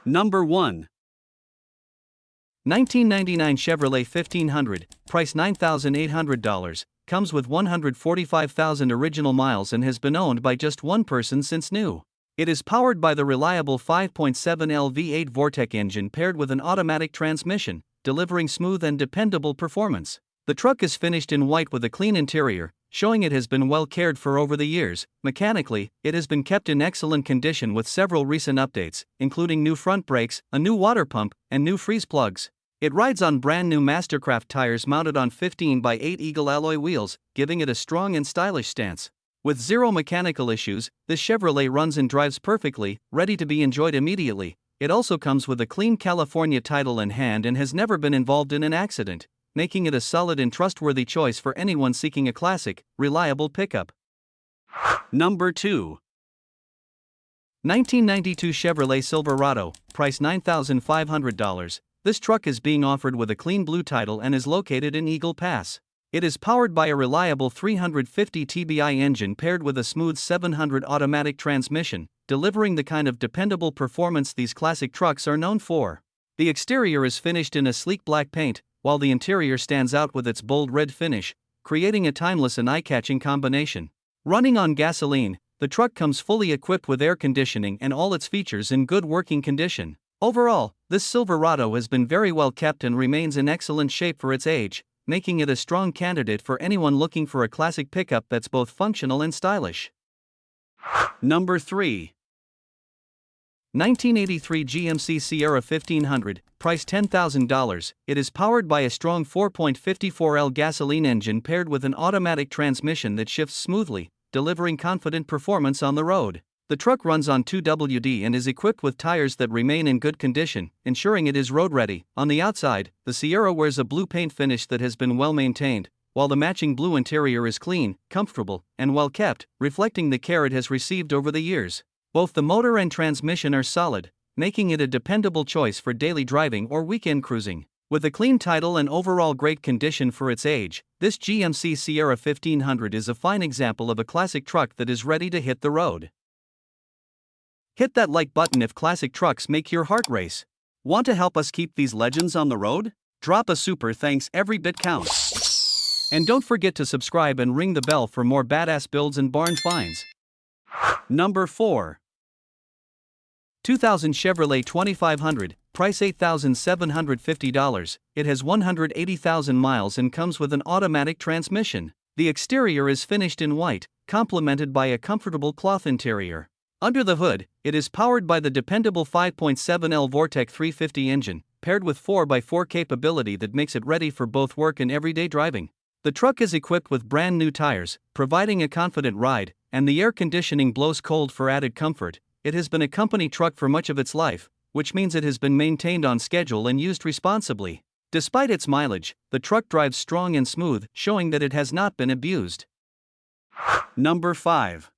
Number 1. 1999 Chevrolet 1500, price $9,800, comes with 145,000 original miles and has been owned by just one person since new. It is powered by the reliable 5.7L V8 Vortec engine paired with an automatic transmission, delivering smooth and dependable performance. The truck is finished in white with a clean interior, showing it has been well cared for over the years. Mechanically, it has been kept in excellent condition with several recent updates, including new front brakes, a new water pump, and new freeze plugs. It rides on brand new Mastercraft tires mounted on 15x8 Eagle alloy wheels, giving it a strong and stylish stance. With zero mechanical issues, this Chevrolet runs and drives perfectly, ready to be enjoyed immediately. It also comes with a clean California title in hand and has never been involved in an accident, making it a solid and trustworthy choice for anyone seeking a classic, reliable pickup. Number 2. 1992 Chevrolet Silverado, price $9,500. This truck is being offered with a clean blue title and is located in Eagle Pass. It is powered by a reliable 350 TBI engine paired with a smooth 700 automatic transmission, delivering the kind of dependable performance these classic trucks are known for. The exterior is finished in a sleek black paint, while the interior stands out with its bold red finish, creating a timeless and eye-catching combination. Running on gasoline, the truck comes fully equipped with air conditioning and all its features in good working condition. Overall, this Silverado has been very well kept and remains in excellent shape for its age, making it a strong candidate for anyone looking for a classic pickup that's both functional and stylish. Number 3. 1983 GMC Sierra 1500, price $10,000. It is powered by a strong 4.54L gasoline engine paired with an automatic transmission that shifts smoothly, delivering confident performance on the road. The truck runs on 2WD and is equipped with tires that remain in good condition, ensuring it is road-ready. On the outside, the Sierra wears a blue paint finish that has been well maintained, while the matching blue interior is clean, comfortable, and well kept, reflecting the care it has received over the years. Both the motor and transmission are solid, making it a dependable choice for daily driving or weekend cruising. With a clean title and overall great condition for its age, this GMC Sierra 1500 is a fine example of a classic truck that is ready to hit the road. Hit that like button if classic trucks make your heart race. Want to help us keep these legends on the road? Drop a super thanks, every bit counts. And don't forget to subscribe and ring the bell for more badass builds and barn finds. Number 4. 2000 Chevrolet 2500, price $8,750. It has 180,000 miles and comes with an automatic transmission. The exterior is finished in white, complemented by a comfortable cloth interior. Under the hood, it is powered by the dependable 5.7L Vortec 350 engine, paired with 4x4 capability that makes it ready for both work and everyday driving. The truck is equipped with brand new tires, providing a confident ride, and the air conditioning blows cold for added comfort. It has been a company truck for much of its life, which means it has been maintained on schedule and used responsibly. Despite its mileage, the truck drives strong and smooth, showing that it has not been abused. Number 5.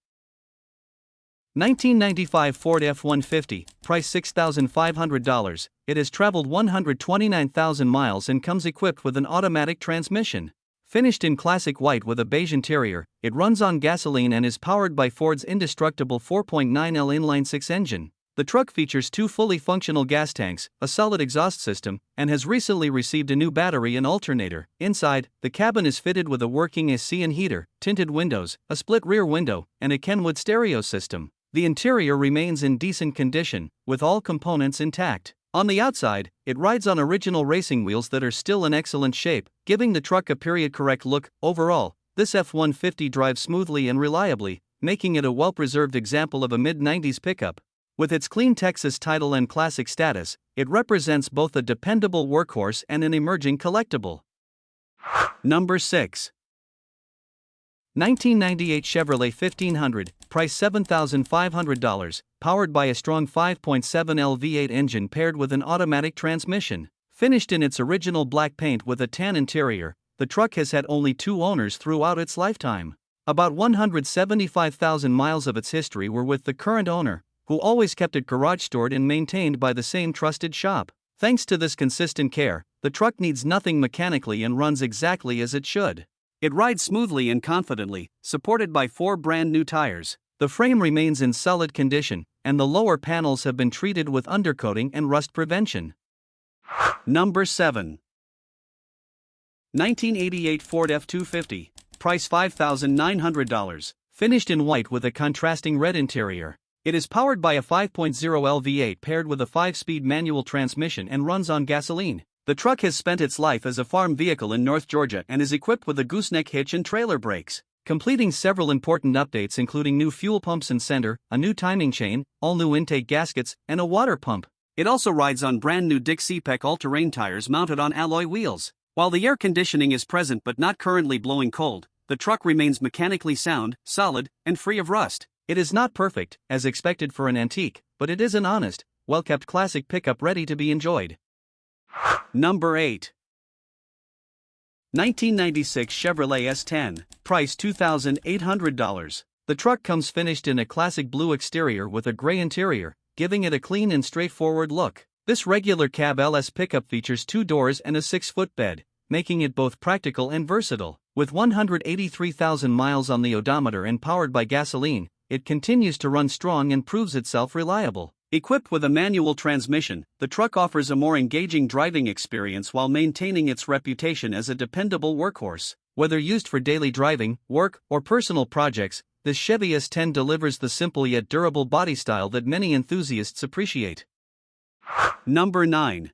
1995 Ford F-150, price $6,500. It has traveled 129,000 miles and comes equipped with an automatic transmission. Finished in classic white with a beige interior, it runs on gasoline and is powered by Ford's indestructible 4.9L inline-6 engine. The truck features 2 fully functional gas tanks, a solid exhaust system, and has recently received a new battery and alternator. Inside, the cabin is fitted with a working AC and heater, tinted windows, a split rear window, and a Kenwood stereo system. The interior remains in decent condition, with all components intact. On the outside, it rides on original racing wheels that are still in excellent shape, giving the truck a period-correct look. Overall, this F-150 drives smoothly and reliably, making it a well-preserved example of a mid-90s pickup. With its clean Texas title and classic status, it represents both a dependable workhorse and an emerging collectible. Number 6. 1998 Chevrolet 1500, price $7,500, powered by a strong 5.7L V8 engine paired with an automatic transmission. Finished in its original black paint with a tan interior, the truck has had only 2 owners throughout its lifetime. About 175,000 miles of its history were with the current owner, who always kept it garage stored and maintained by the same trusted shop. Thanks to this consistent care, the truck needs nothing mechanically and runs exactly as it should. It rides smoothly and confidently, supported by 4 brand new tires. The frame remains in solid condition, and the lower panels have been treated with undercoating and rust prevention. Number 7. 1988 Ford F-250, price $5,900. Finished in white with a contrasting red interior. It is powered by a 5.0L V8 paired with a 5-speed manual transmission and runs on gasoline. The truck has spent its life as a farm vehicle in North Georgia and is equipped with a gooseneck hitch and trailer brakes, completing several important updates including new fuel pumps and sender, a new timing chain, all new intake gaskets, and a water pump. It also rides on brand new Dick C-Peck all-terrain tires mounted on alloy wheels. While the air conditioning is present but not currently blowing cold, the truck remains mechanically sound, solid, and free of rust. It is not perfect, as expected for an antique, but it is an honest, well-kept classic pickup ready to be enjoyed. Number 8. 1996 Chevrolet S10, price $2,800. The truck comes finished in a classic blue exterior with a gray interior, giving it a clean and straightforward look. This regular cab LS pickup features 2 doors and a 6-foot bed, making it both practical and versatile. With 183,000 miles on the odometer and powered by gasoline, it continues to run strong and proves itself reliable. Equipped with a manual transmission, the truck offers a more engaging driving experience while maintaining its reputation as a dependable workhorse. Whether used for daily driving, work, or personal projects, this Chevy S10 delivers the simple yet durable body style that many enthusiasts appreciate. Number 9.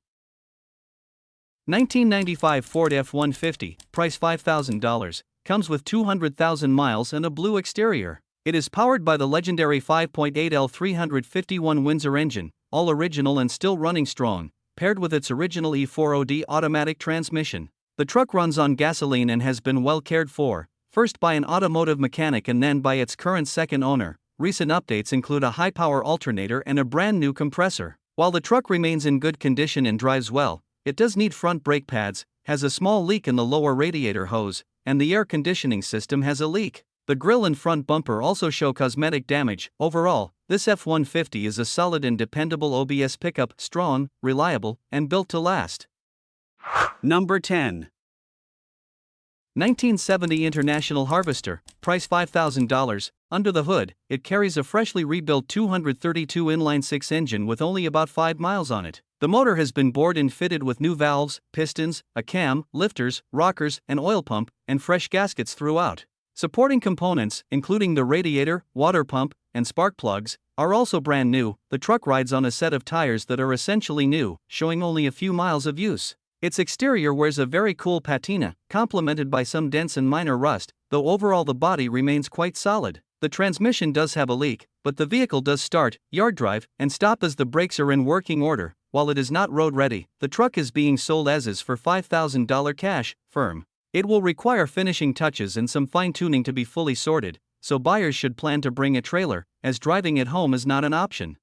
1995 Ford F-150, price $5,000, comes with 200,000 miles and a blue exterior. It is powered by the legendary 5.8L 351 Windsor engine, all original and still running strong, paired with its original E4OD automatic transmission. The truck runs on gasoline and has been well cared for, first by an automotive mechanic and then by its current second owner. Recent updates include a high-power alternator and a brand new compressor. While the truck remains in good condition and drives well, it does need front brake pads, has a small leak in the lower radiator hose, and the air conditioning system has a leak. The grille and front bumper also show cosmetic damage. Overall, this F-150 is a solid and dependable OBS pickup, strong, reliable, and built to last. Number 10. 1970 International Harvester, price $5,000. Under the hood, it carries a freshly rebuilt 232 inline-6 engine with only about 5 miles on it. The motor has been bored and fitted with new valves, pistons, a cam, lifters, rockers, and oil pump, and fresh gaskets throughout. Supporting components, including the radiator, water pump, and spark plugs, are also brand new. The truck rides on a set of tires that are essentially new, showing only a few miles of use. Its exterior wears a very cool patina, complemented by some dents and minor rust, though overall the body remains quite solid. The transmission does have a leak, but the vehicle does start, yard drive, and stop as the brakes are in working order. While it is not road ready, the truck is being sold as is for $5,000 cash, firm. It will require finishing touches and some fine-tuning to be fully sorted, so buyers should plan to bring a trailer, as driving at home is not an option.